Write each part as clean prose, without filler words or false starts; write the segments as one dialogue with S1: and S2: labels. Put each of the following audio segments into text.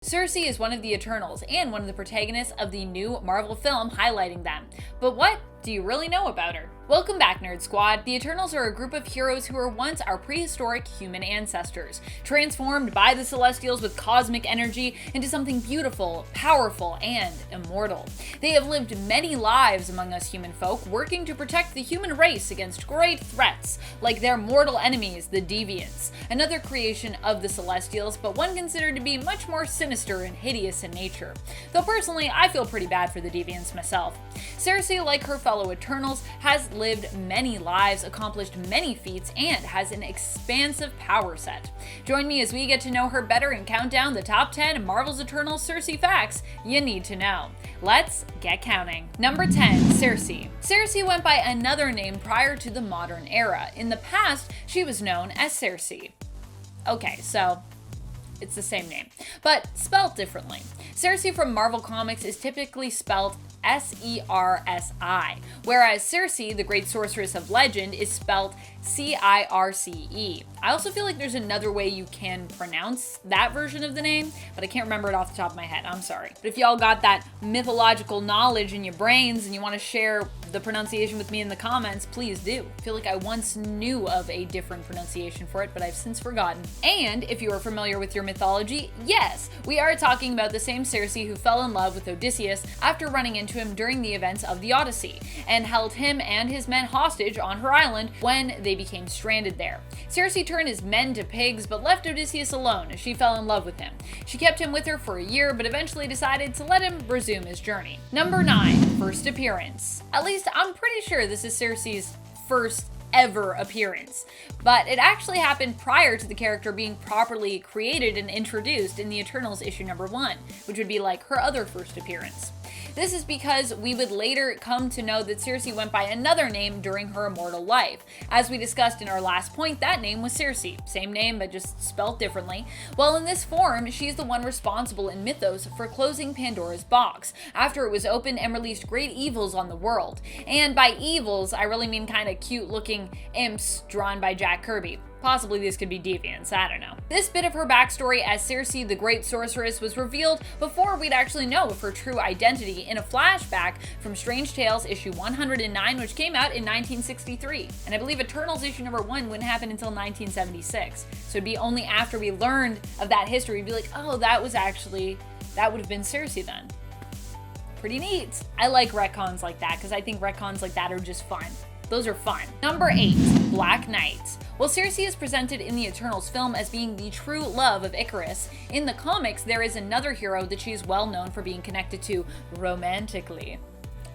S1: Circe is one of the Eternals and one of the protagonists of the new Marvel film highlighting them. But what do you really know about her? Welcome back, Nerd Squad. The Eternals are a group of heroes who were once our prehistoric human ancestors, transformed by the Celestials with cosmic energy into something beautiful, powerful, and immortal. They have lived many lives among us human folk, working to protect the human race against great threats, like their mortal enemies, the Deviants, another creation of the Celestials, but one considered to be much more sinister and hideous in nature. Though personally, I feel pretty bad for the Deviants myself. Sersi, like her fellow Eternals, has lived many lives, accomplished many feats, and has an expansive power set. Join me as we get to know her better and count down the top 10 Marvel's Eternals Sersi facts you need to know. Let's get counting. Number 10, Sersi. Sersi went by another name prior to the modern era. In the past, she was known as Sersi. Okay, so it's the same name, but spelled differently. Sersi from Marvel Comics is typically spelled S-E-R-S-I, whereas Circe, the great sorceress of legend, is spelled C-I-R-C-E. I also feel like there's another way you can pronounce that version of the name, but I can't remember it off the top of my head, I'm sorry. But if y'all got that mythological knowledge in your brains and you want to share the pronunciation with me in the comments, please do. I feel like I once knew of a different pronunciation for it, but I've since forgotten. And if you are familiar with your mythology, yes, we are talking about the same Circe who fell in love with Odysseus after running into him during the events of the Odyssey, and held him and his men hostage on her island when they became stranded there. Circe turned his men to pigs, but left Odysseus alone as she fell in love with him. She kept him with her for a year, but eventually decided to let him resume his journey. Number 9, first appearance. At least I'm pretty sure this is Circe's first ever appearance, but it actually happened prior to the character being properly created and introduced in the Eternals issue number 1, which would be like her other first appearance. This is because we would later come to know that Circe went by another name during her immortal life. As we discussed in our last point, that name was Circe, same name but just spelled differently. Well, in this form, she's the one responsible in mythos for closing Pandora's box, after it was opened and released great evils on the world. And by evils, I really mean kind of cute looking imps drawn by Jack Kirby. Possibly these could be deviants, I don't know. This bit of her backstory as Circe, the great sorceress, was revealed before we'd actually know of her true identity in a flashback from Strange Tales issue 109, which came out in 1963. And I believe Eternals issue number 1 wouldn't happen until 1976. So it'd be only after we learned of that history, we'd be like, oh, that would have been Circe then. Pretty neat. I like retcons like that, because I think retcons like that are just fun. Those are fun. Number 8, Black Knight. While Circe is presented in the Eternals film as being the true love of Icarus, in the comics there is another hero that she is well known for being connected to romantically.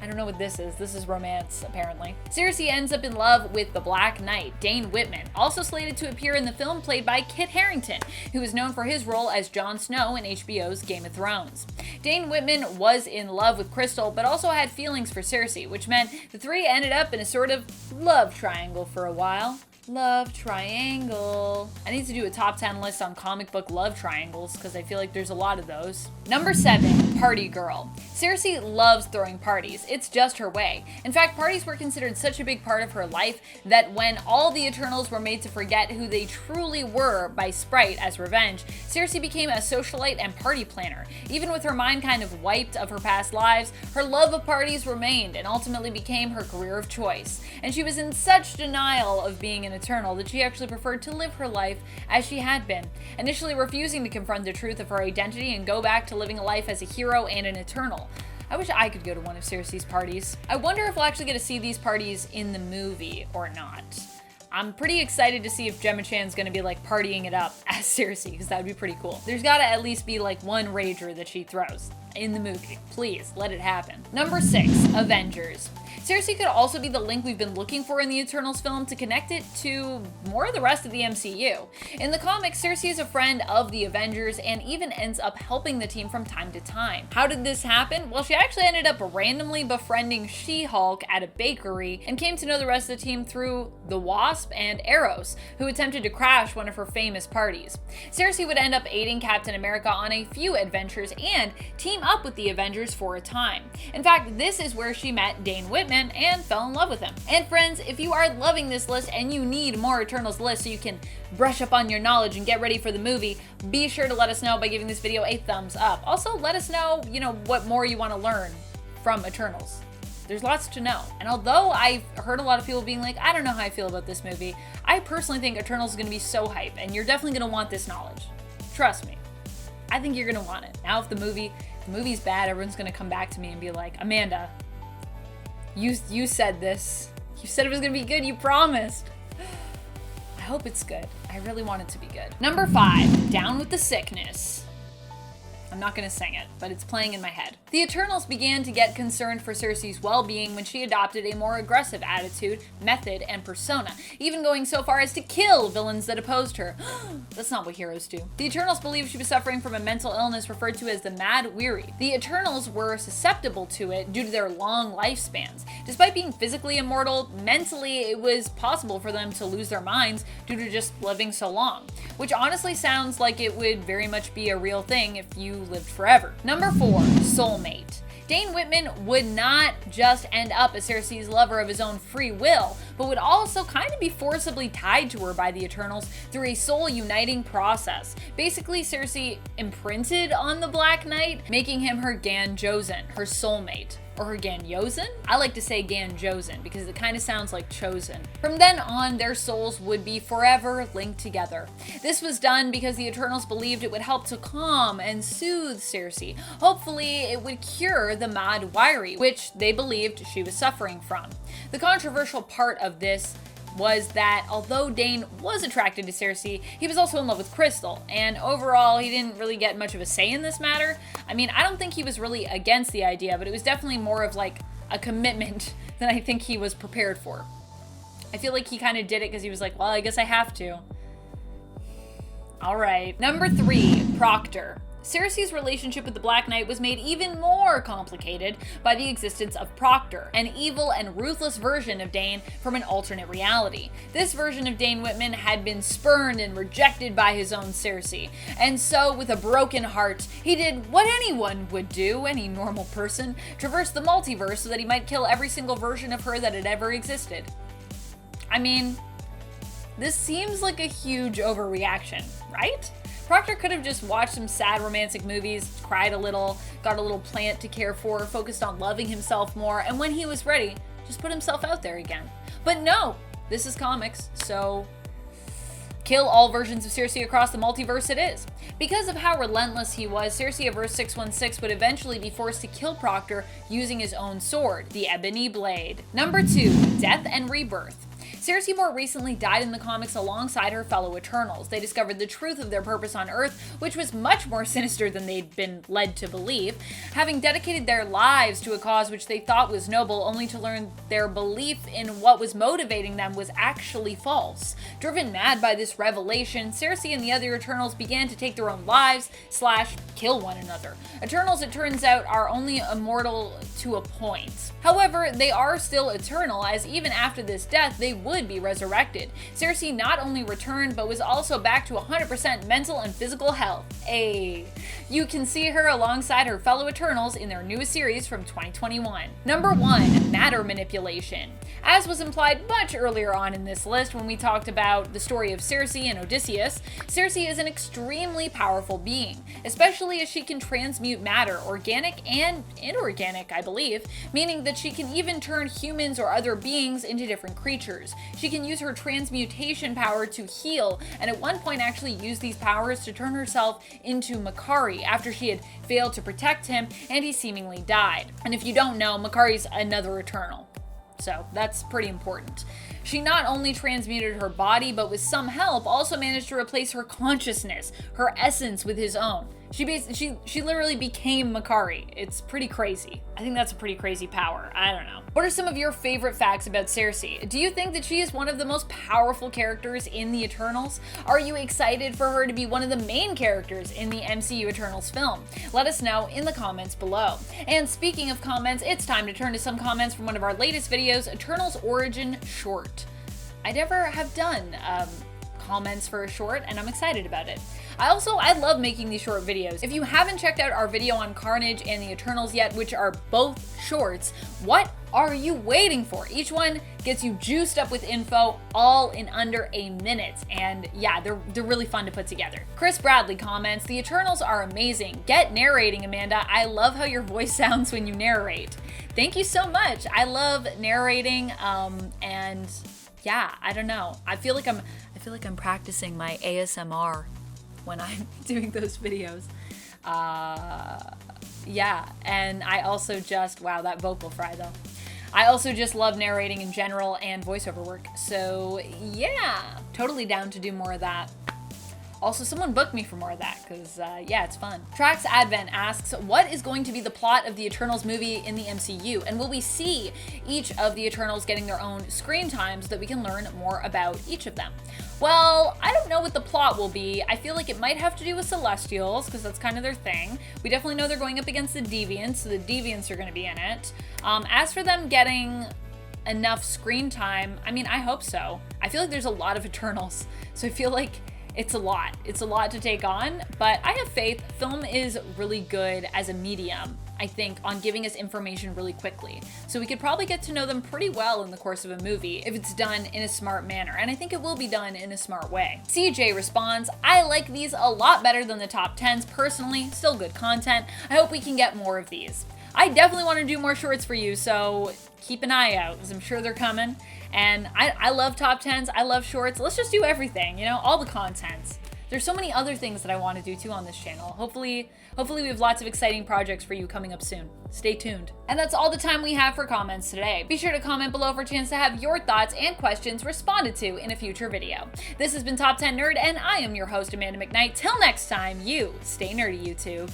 S1: I don't know what this is. This is romance, apparently. Circe ends up in love with the Black Knight, Dane Whitman, also slated to appear in the film, played by Kit Harington, who is known for his role as Jon Snow in HBO's Game of Thrones. Dane Whitman was in love with Crystal, but also had feelings for Circe, which meant the three ended up in a sort of love triangle for a while. Love triangle. I need to do a top 10 list on comic book love triangles because I feel like there's a lot of those. Number 7, Party Girl. Circe loves throwing parties. It's just her way. In fact, parties were considered such a big part of her life that when all the Eternals were made to forget who they truly were by Sprite as revenge, Circe became a socialite and party planner. Even with her mind kind of wiped of her past lives, her love of parties remained and ultimately became her career of choice. And she was in such denial of being an Eternal that she actually preferred to live her life as she had been, initially refusing to confront the truth of her identity and go back to living a life as a hero and an Eternal. I wish I could go to one of Circe's parties. I wonder if we'll actually get to see these parties in the movie or not. I'm pretty excited to see if Gemma Chan's gonna be like partying it up as Circe, because that would be pretty cool. There's gotta at least be like one rager that she throws in the movie. Please, let it happen. Number 6, Avengers. Circe could also be the link we've been looking for in the Eternals film to connect it to more of the rest of the MCU. In the comics, Circe is a friend of the Avengers and even ends up helping the team from time to time. How did this happen? Well, she actually ended up randomly befriending She-Hulk at a bakery and came to know the rest of the team through the Wasp and Eros, who attempted to crash one of her famous parties. Circe would end up aiding Captain America on a few adventures and team up with the Avengers for a time. In fact, this is where she met Dane Whitman Batman and fell in love with him. And friends, if you are loving this list and you need more Eternals lists so you can brush up on your knowledge and get ready for the movie, be sure to let us know by giving this video a thumbs up. Also, let us know, what more you want to learn from Eternals. There's lots to know. And although I've heard a lot of people being like, I don't know how I feel about this movie, I personally think Eternals is going to be so hype, and you're definitely going to want this knowledge. Trust me. I think you're going to want it. Now, if the movie's bad, everyone's going to come back to me and be like, Amanda, you said this. You said it was going to be good. You promised. I hope it's good. I really want it to be good. Number 5, Down with the Sickness. I'm not going to sing it, but it's playing in my head. The Eternals began to get concerned for Circe's well-being when she adopted a more aggressive attitude, method, and persona, even going so far as to kill villains that opposed her. That's not what heroes do. The Eternals believed she was suffering from a mental illness referred to as the Mad Weary. The Eternals were susceptible to it due to their long lifespans. Despite being physically immortal, mentally it was possible for them to lose their minds due to just living so long, which honestly sounds like it would very much be a real thing if you lived forever. Number 4, Soulmate. Dane Whitman would not just end up as Cersei's lover of his own free will, but would also kind of be forcibly tied to her by the Eternals through a soul-uniting process. Basically, Circe imprinted on the Black Knight, making him her Gan-Josen, her soulmate. Or her Gan-Yosen? I like to say Gan-Josen because it kind of sounds like chosen. From then on, their souls would be forever linked together. This was done because the Eternals believed it would help to calm and soothe Circe. Hopefully, it would cure the Mad Weary, which they believed she was suffering from. The controversial part of this was that although Dane was attracted to Circe, he was also in love with Crystal, and overall he didn't really get much of a say in this matter. I mean, I don't think he was really against the idea, but it was definitely more of like a commitment than I think he was prepared for. I feel like he kind of did it because he was like, well, I guess I have to. All right. Number 3, Proctor. Cersei's relationship with the Black Knight was made even more complicated by the existence of Proctor, an evil and ruthless version of Dane from an alternate reality. This version of Dane Whitman had been spurned and rejected by his own Circe, and so with a broken heart, he did what anyone would do, any normal person, traverse the multiverse so that he might kill every single version of her that had ever existed. I mean, this seems like a huge overreaction, right? Proctor could have just watched some sad romantic movies, cried a little, got a little plant to care for, focused on loving himself more, and when he was ready, just put himself out there again. But no, this is comics, so kill all versions of Circe across the multiverse it is. Because of how relentless he was, Circe of Earth 616 would eventually be forced to kill Proctor using his own sword, the Ebony Blade. Number 2, Death and Rebirth. Circe more recently died in the comics alongside her fellow Eternals. They discovered the truth of their purpose on Earth, which was much more sinister than they'd been led to believe, having dedicated their lives to a cause which they thought was noble, only to learn their belief in what was motivating them was actually false. Driven mad by this revelation, Circe and the other Eternals began to take their own lives / kill one another. Eternals, it turns out, are only immortal to a point. However, they are still eternal, as even after this death, they would be resurrected. Circe not only returned, but was also back to 100% mental and physical health. You can see her alongside her fellow Eternals in their newest series from 2021. Number 1, Matter Manipulation. As was implied much earlier on in this list when we talked about the story of Circe and Odysseus, Circe is an extremely powerful being, especially as she can transmute matter, organic and inorganic, I believe, meaning that she can even turn humans or other beings into different creatures. She can use her transmutation power to heal, and at one point actually used these powers to turn herself into Makari after she had failed to protect him and he seemingly died. And if you don't know, Makari's another Eternal. So that's pretty important. She not only transmuted her body, but with some help also managed to replace her consciousness, her essence with his own. She literally became Makari. It's pretty crazy. I think that's a pretty crazy power. I don't know. What are some of your favorite facts about Circe? Do you think that she is one of the most powerful characters in the Eternals? Are you excited for her to be one of the main characters in the MCU Eternals film? Let us know in the comments below. And speaking of comments, it's time to turn to some comments from one of our latest videos, Eternals Origin Short. I never have done comments for a short, and I'm excited about it. I love making these short videos. If you haven't checked out our video on Carnage and the Eternals yet, which are both shorts, what are you waiting for? Each one gets you juiced up with info, all in under a minute. And yeah, they're really fun to put together. Chris Bradley comments, "The Eternals are amazing. Get narrating, Amanda. I love how your voice sounds when you narrate." Thank you so much. I love narrating, and yeah, I don't know. I feel like I'm practicing my ASMR when I'm doing those videos. Yeah, and I also just, wow, that vocal fry though. I also just love narrating in general and voiceover work. So yeah, totally down to do more of that. Also, someone booked me for more of that because, yeah, it's fun. Trax Advent asks, what is going to be the plot of the Eternals movie in the MCU? And will we see each of the Eternals getting their own screen time so that we can learn more about each of them? Well, I don't know what the plot will be. I feel like it might have to do with Celestials because that's kind of their thing. We definitely know they're going up against the Deviants, so the Deviants are going to be in it. As for them getting enough screen time, I mean, I hope so. I feel like there's a lot of Eternals, so I feel like it's a lot. It's a lot to take on, but I have faith. Film is really good as a medium, I think, on giving us information really quickly. So we could probably get to know them pretty well in the course of a movie if it's done in a smart manner, and I think it will be done in a smart way. CJ responds, I like these a lot better than the top 10s personally, still good content. I hope we can get more of these. I definitely want to do more shorts for you, so keep an eye out because I'm sure they're coming. And I love top 10s, I love shorts. Let's just do everything, you know, all the contents. There's so many other things that I want to do too on this channel. Hopefully we have lots of exciting projects for you coming up soon. Stay tuned. And that's all the time we have for comments today. Be sure to comment below for a chance to have your thoughts and questions responded to in a future video. This has been Top 10 Nerd, and I am your host, Amanda McKnight. Till next time, you stay nerdy, YouTube.